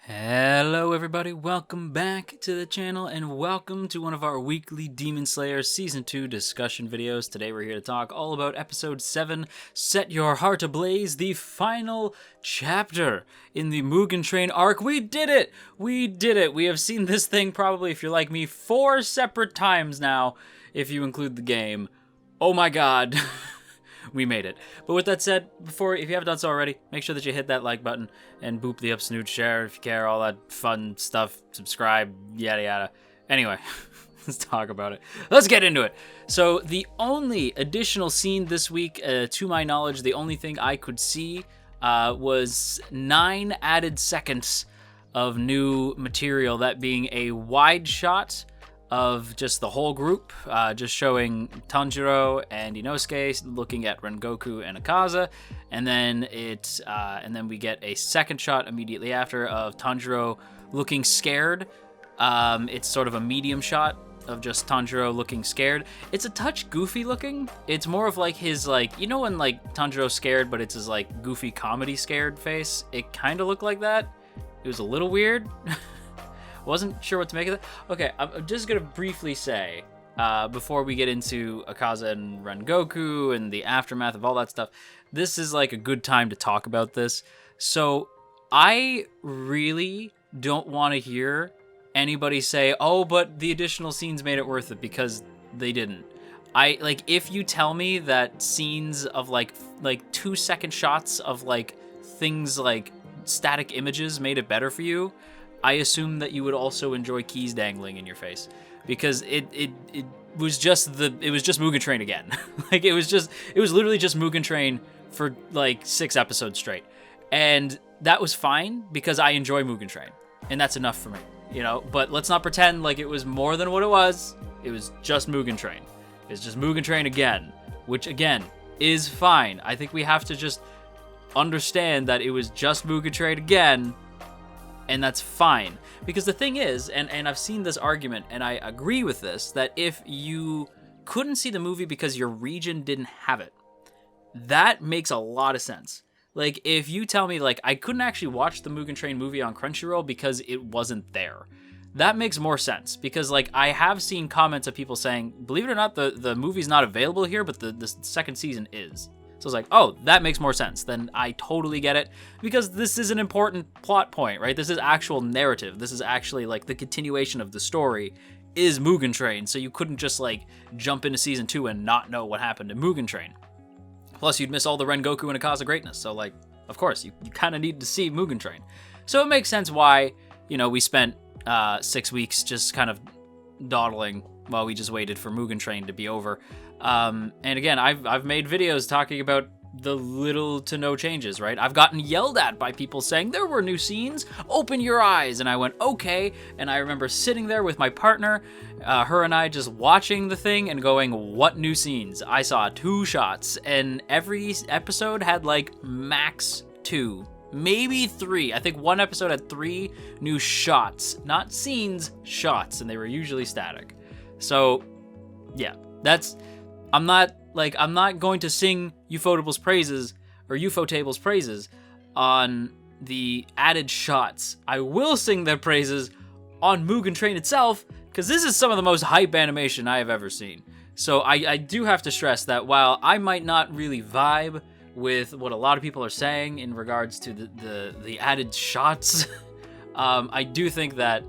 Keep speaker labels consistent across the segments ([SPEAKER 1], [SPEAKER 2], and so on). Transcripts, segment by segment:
[SPEAKER 1] Hello everybody, welcome back to the channel and welcome to one of our weekly Demon Slayer Season 2 discussion videos. Today we're here to talk all about Episode 7, Set Your Heart Ablaze, the final chapter in the Mugen Train arc. We did it! We did it! We have seen this thing probably, if you're like me, 4 separate times now, if you include the game. Oh my god. We made it. But with that said, if you haven't done so already, make sure that you hit that like button and boop the up snoot, share if you care, all that fun stuff, subscribe, yada yada. Anyway, let's talk about it. Let's get into it. So the only additional scene this week, to my knowledge, the only thing I could see was 9 added seconds of new material, that being a wide shot of just the whole group, just showing Tanjiro and Inosuke looking at Rengoku and Akaza, and then we get a second shot immediately after of Tanjiro looking scared. It's sort of a medium shot of just Tanjiro looking scared. It's a touch goofy looking. It's more of like his, like, you know when like Tanjiro's scared but it's his like goofy comedy scared face? It kind of looked like that. It was a little weird. Wasn't sure what to make of it. Okay, I'm just gonna briefly say, before we get into Akaza and Rengoku and the aftermath of all that stuff, this is like a good time to talk about this. So I really don't want to hear anybody say, oh, but the additional scenes made it worth it, because they didn't. If you tell me that scenes of like 2-second shots of like things like static images made it better for you, I assume that you would also enjoy keys dangling in your face, because it was just Mugen Train again. Like it was literally just Mugen Train for like 6 episodes straight, and that was fine because I enjoy Mugen Train, and that's enough for me, you know. But let's not pretend like it was more than what it was. It was just Mugen Train. It's just Mugen Train again, which again is fine. I think we have to just understand that it was just Mugen Train again. And that's fine. Because the thing is, and I've seen this argument, and I agree with this, that if you couldn't see the movie because your region didn't have it, that makes a lot of sense. Like, if you tell me, like, I couldn't actually watch the Mugen Train movie on Crunchyroll because it wasn't there, that makes more sense. Because, like, I have seen comments of people saying, believe it or not, the movie's not available here, but the second season is. So I was like, oh, that makes more sense. Then I totally get it, because this is an important plot point, right? This is actual narrative. This is actually like the continuation of the story is Mugen Train. So you couldn't just like jump into season 2 and not know what happened in Mugen Train. Plus you'd miss all the Rengoku and Akaza greatness. So like, of course, you kind of need to see Mugen Train. So it makes sense why, you know, we spent 6 weeks just kind of dawdling while we just waited for Mugen Train to be over. And again, I've made videos talking about the little to no changes, right? I've gotten yelled at by people saying there were new scenes, open your eyes, and I went, okay. And I remember sitting there with my partner, her and I just watching the thing and going, what new scenes? I saw 2 shots, and every episode had like max 2, maybe 3. I think one episode had 3 new shots, not scenes, shots, and they were usually static. So yeah, I'm not going to sing Ufotable's praises or Ufotable's praises on the added shots. I will sing their praises on Mugen Train itself, because this is some of the most hype animation I have ever seen. So I do have to stress that while I might not really vibe with what a lot of people are saying in regards to the added shots, I do think that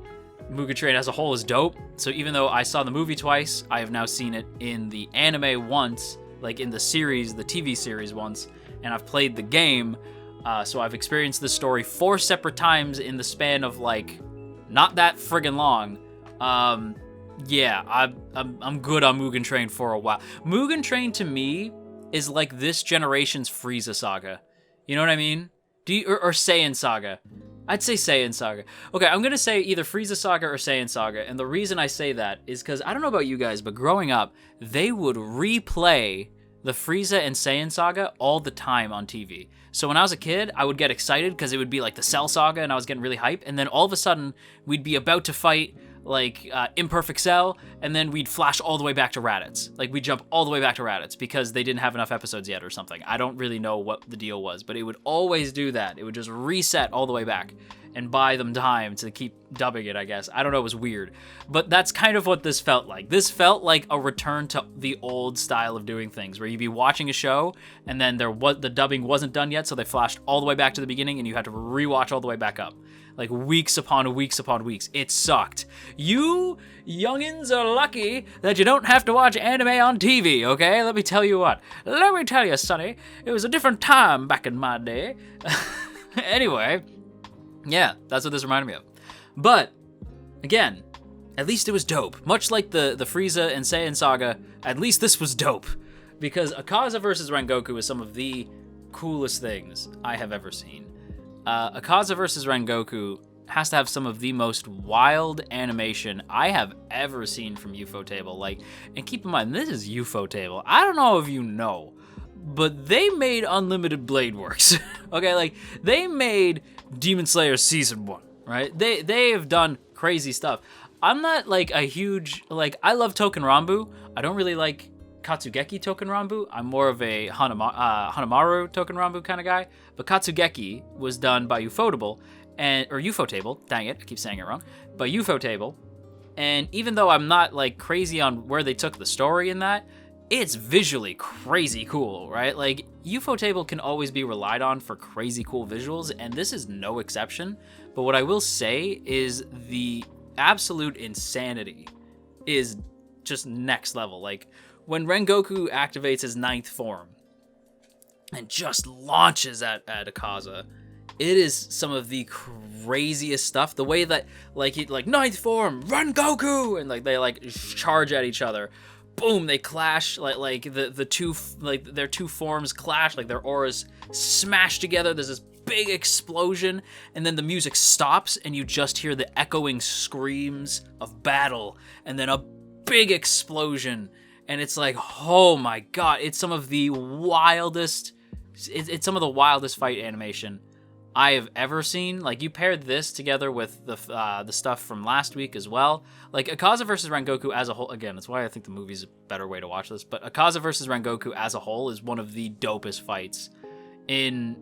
[SPEAKER 1] Mugen Train as a whole is dope. So even though I saw the movie twice, I have now seen it in the anime once, like in the series, the TV series once, and I've played the game. So I've experienced this story 4 separate times in the span of like not that friggin' long. Yeah, I'm good on Mugen Train for a while. Mugen Train to me is like this generation's Frieza Saga. You know what I mean? Or Saiyan Saga. I'd say Saiyan Saga. Okay, I'm gonna say either Frieza Saga or Saiyan Saga, and the reason I say that is because I don't know about you guys, but growing up, they would replay the Frieza and Saiyan Saga all the time on TV. So when I was a kid, I would get excited because it would be like the Cell Saga, and I was getting really hyped, and then all of a sudden, we'd be about to fight like Imperfect Cell, and then we'd flash all the way back to Raditz. Like, we'd jump all the way back to Raditz because they didn't have enough episodes yet or something. I don't really know what the deal was, but it would always do that. It would just reset all the way back and buy them time to keep dubbing it, I guess. I don't know, it was weird. But that's kind of what this felt like. This felt like a return to the old style of doing things, where you'd be watching a show, and then the dubbing wasn't done yet, so they flashed all the way back to the beginning, and you had to rewatch all the way back up. Like, weeks upon weeks upon weeks. It sucked. You youngins are lucky that you don't have to watch anime on TV, okay? Let me tell you what. Let me tell you, Sonny, it was a different time back in my day. Anyway, yeah, that's what this reminded me of. But, again, at least it was dope. Much like the Frieza and Saiyan saga, at least this was dope. Because Akaza vs. Rengoku is some of the coolest things I have ever seen. Akaza vs. Rengoku has to have some of the most wild animation I have ever seen from Ufotable. Like, and keep in mind, this is Ufotable. I don't know if you know, but they made Unlimited Blade Works. Okay, like, they made Demon Slayer Season 1, right? They have done crazy stuff. I'm not, like, a huge, like, I love Token Rambu. I don't really like Katsugeki Token Rambu. I'm more of a Hanamaru Token Rambu kind of guy. But Katsugeki was done by Ufotable, or Ufotable, dang it, I keep saying it wrong, by Ufotable. And even though I'm not, like, crazy on where they took the story in that, it's visually crazy cool, right? Like, Ufotable can always be relied on for crazy cool visuals, and this is no exception. But what I will say is the absolute insanity is just next level. Like, when Rengoku activates his 9th form and just launches at Akaza, it is some of the craziest stuff. The way that, like, 9th form, Rengoku, and, like, they, like, charge at each other. Boom, they clash, like the two, like, their two forms clash, like their auras smash together. There's this big explosion, and then the music stops, and you just hear the echoing screams of battle, and then a big explosion, and it's like, oh my god, it's some of the wildest, it's some of the wildest fight animation I have ever seen. Like, you paired this together with the stuff from last week as well. Like, Akaza vs. Rengoku as a whole, again, that's why I think the movie's a better way to watch this, but Akaza vs. Rengoku as a whole is one of the dopest fights in,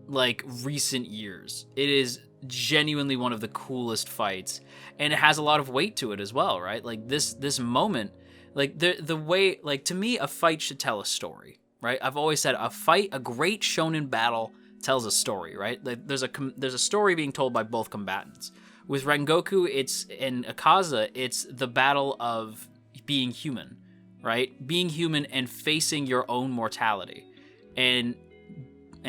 [SPEAKER 1] like, recent years. It is genuinely one of the coolest fights, and it has a lot of weight to it as well, right? Like, this moment, like, the way, like, to me, a fight should tell a story, right? I've always said a great shonen battle tells a story, right? Like, there's a story being told by both combatants. With Rengoku, and Akaza, it's the battle of being human, right? Being human and facing your own mortality, and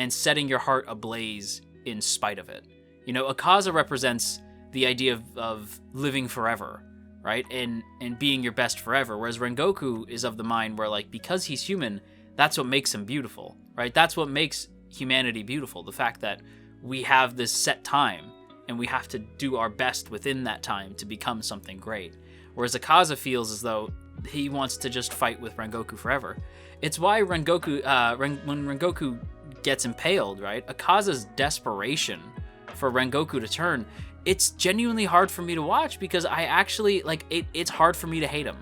[SPEAKER 1] setting your heart ablaze in spite of it. You know, Akaza represents the idea of living forever, right? And being your best forever, whereas Rengoku is of the mind where, like, because he's human, that's what makes him beautiful, right? That's what makes humanity beautiful, the fact that we have this set time and we have to do our best within that time to become something great. Whereas Akaza feels as though he wants to just fight with Rengoku forever. It's why Rengoku, when Rengoku gets impaled, right, Akaza's desperation for Rengoku to turn, it's genuinely hard for me to watch, because I actually, like, it's hard for me to hate him.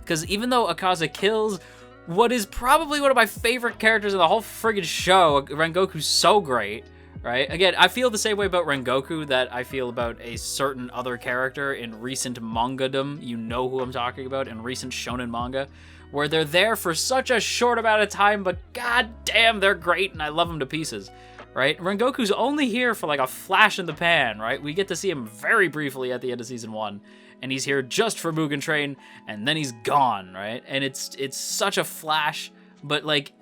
[SPEAKER 1] Because even though Akaza kills what is probably one of my favorite characters in the whole friggin' show, Rengoku's so great, right? Again, I feel the same way about Rengoku that I feel about a certain other character in recent mangadom. You know who I'm talking about, in recent shonen manga, where they're there for such a short amount of time, but goddamn, they're great, and I love them to pieces, right? Rengoku's only here for, like, a flash in the pan, right? We get to see him very briefly at the end of Season 1, and he's here just for Mugen Train, and then he's gone, right? And it's such a flash, but, like,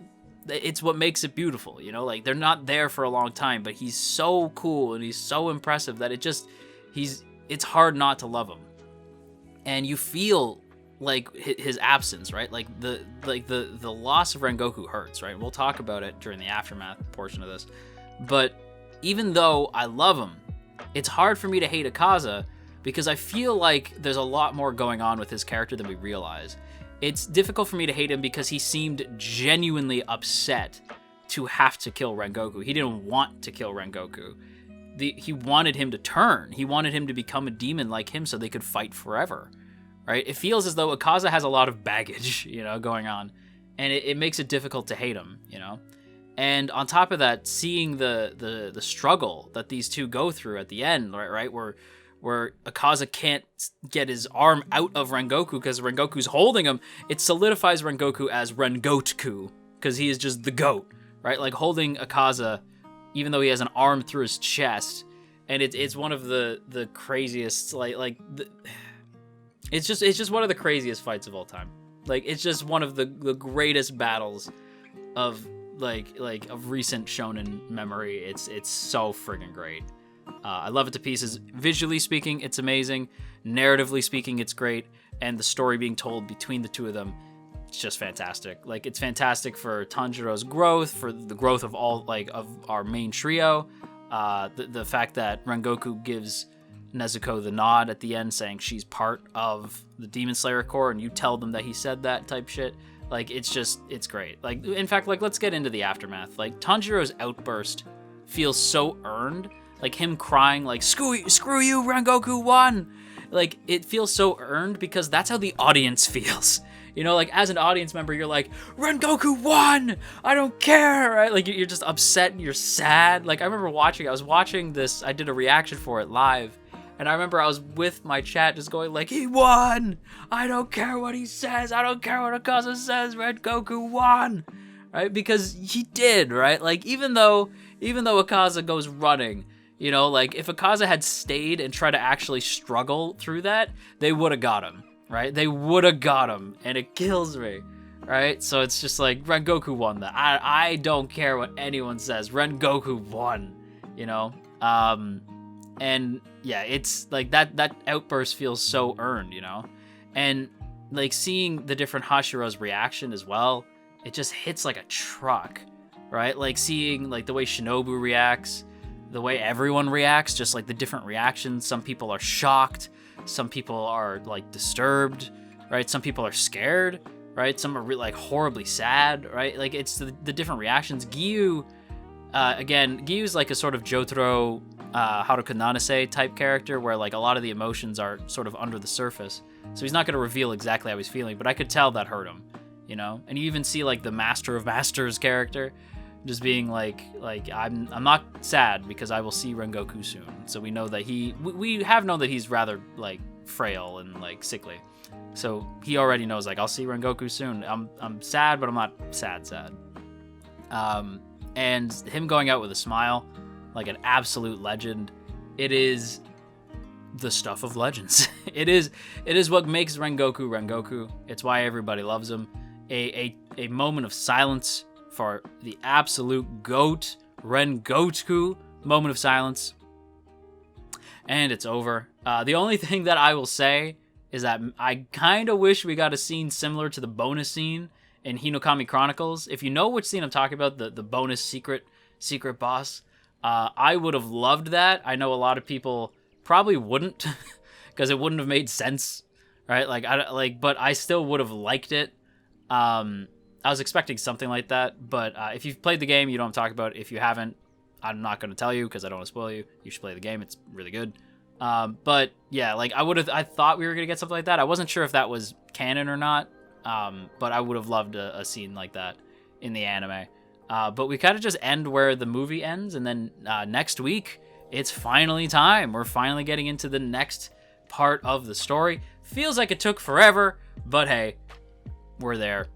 [SPEAKER 1] it's what makes it beautiful, you know? Like, they're not there for a long time, but he's so cool, and he's so impressive that it's hard not to love him. And you feel, like, his absence, right? Like, the loss of Rengoku hurts, right? We'll talk about it during the aftermath portion of this. But even though I love him, it's hard for me to hate Akaza, because I feel like there's a lot more going on with his character than we realize. It's difficult for me to hate him because he seemed genuinely upset to have to kill Rengoku. He didn't want to kill Rengoku. he wanted him to turn. He wanted him to become a demon like him so they could fight forever, right? It feels as though Akaza has a lot of baggage, going on, and it makes it difficult to hate him, And on top of that, seeing the struggle that these two go through at the end, right, where Akaza can't get his arm out of Rengoku because Rengoku's holding him, it solidifies Rengoku as Rengoku because he is just the GOAT, right? Like holding Akaza, even though he has an arm through his chest, and it's one of the craziest it's just one of the craziest fights of all time. Like it's just one of the greatest battles of of recent shonen memory. It's so friggin' great. I love it to pieces. Visually speaking, it's amazing. Narratively speaking, it's great, and the story being told between the two of them, it's just fantastic. Like it's fantastic for Tanjiro's growth, for the growth of all of our main trio. The fact that Rengoku gives Nezuko the nod at the end, saying she's part of the Demon Slayer Corps, and you tell them that he said that type shit. Like it's great. Like in fact, let's get into the aftermath. Like Tanjiro's outburst feels so earned. Like him crying, like screw you, Rengoku won. Like it feels so earned because that's how the audience feels. Like as an audience member, you're like, Rengoku won! I don't care, right? Like you're just upset and you're sad. Like I remember I was watching this, I did a reaction for it live, and I remember I was with my chat just going like, he won! I don't care what he says, I don't care what Akaza says, Rengoku won! Right? Because he did, right? Like even though Akaza goes running, like if Akaza had stayed and tried to actually struggle through that, they would have got him. Right? They would have got him, and it kills me, right? So it's just like, Rengoku won that. I don't care what anyone says. Rengoku won, And yeah, it's like that outburst feels so earned, And like seeing the different Hashiro's reaction as well, it just hits like a truck, right? Like seeing like the way Shinobu reacts, the way everyone reacts, just like the different reactions. Some people are shocked. Some people are like disturbed, right? Some people are scared, right? Some are like horribly sad, right? Like it's the different reactions. Giyu, Giyu's like a sort of Jotaro, Haruka Nanase type character where like a lot of the emotions are sort of under the surface. So he's not going to reveal exactly how he's feeling, but I could tell that hurt him, And you even see like the Master of Masters character just being like I'm not sad because I will see Rengoku soon. So we know that we have known that he's rather like frail and like sickly. So he already knows like I'll see Rengoku soon. I'm sad, but I'm not sad. And him going out with a smile, like an absolute legend. It is the stuff of legends. It is what makes Rengoku. It's why everybody loves him. A moment of silence for the absolute GOAT, Rengoku. Moment of silence. And it's over. The only thing that I will say is that I kind of wish we got a scene similar to the bonus scene in Hinokami Chronicles. If you know which scene I'm talking about, the bonus secret boss, I would have loved that. I know a lot of people probably wouldn't because it wouldn't have made sense, right? But I still would have liked it. I was expecting something like that, but if you've played the game, you know what I'm talking about. If you haven't, I'm not going to tell you because I don't want to spoil you. You should play the game. It's really good. But yeah, like I thought we were going to get something like that. I wasn't sure if that was canon or not, but I would have loved a scene like that in the anime. But we kind of just end where the movie ends, and then next week, it's finally time. We're finally getting into the next part of the story. Feels like it took forever, but hey, we're there.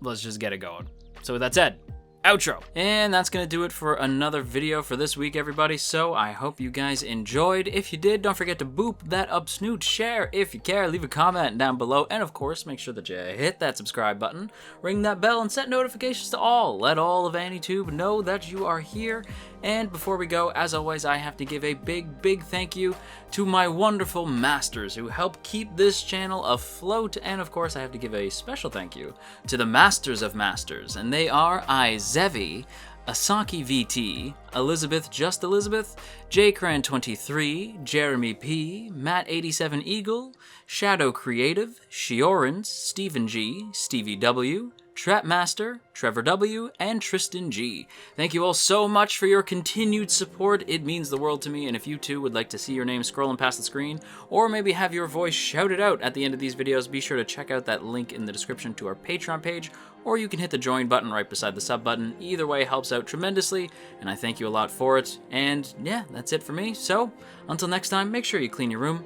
[SPEAKER 1] Let's just get it going. So with that said, outro. And that's going to do it for another video for this week, everybody. So I hope you guys enjoyed. If you did, don't forget to boop that up snoot, share if you care, leave a comment down below, and of course, make sure that you hit that subscribe button, ring that bell, and set notifications to all. Let all of AniTube know that you are here. And before we go, as always, I have to give a big thank you to my wonderful masters who help keep this channel afloat. And of course, I have to give a special thank you to the Masters of Masters, and they are Izevi, Asaki VT, Elizabeth Just Elizabeth, JCran23, Jeremy P, Matt87 Eagle, Shadow Creative, Shiorans, Stephen G, Stevie W, Trapmaster, Trevor W, and Tristan G. Thank you all so much for your continued support. It means the world to me, and if you too would like to see your name scrolling past the screen, or maybe have your voice shouted out at the end of these videos, be sure to check out that link in the description to our Patreon page, or you can hit the join button right beside the sub button. Either way helps out tremendously, and I thank you a lot for it. And yeah, that's it for me. So, until next time, make sure you clean your room.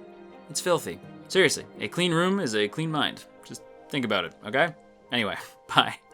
[SPEAKER 1] It's filthy. Seriously, a clean room is a clean mind. Just think about it, okay? Anyway, bye.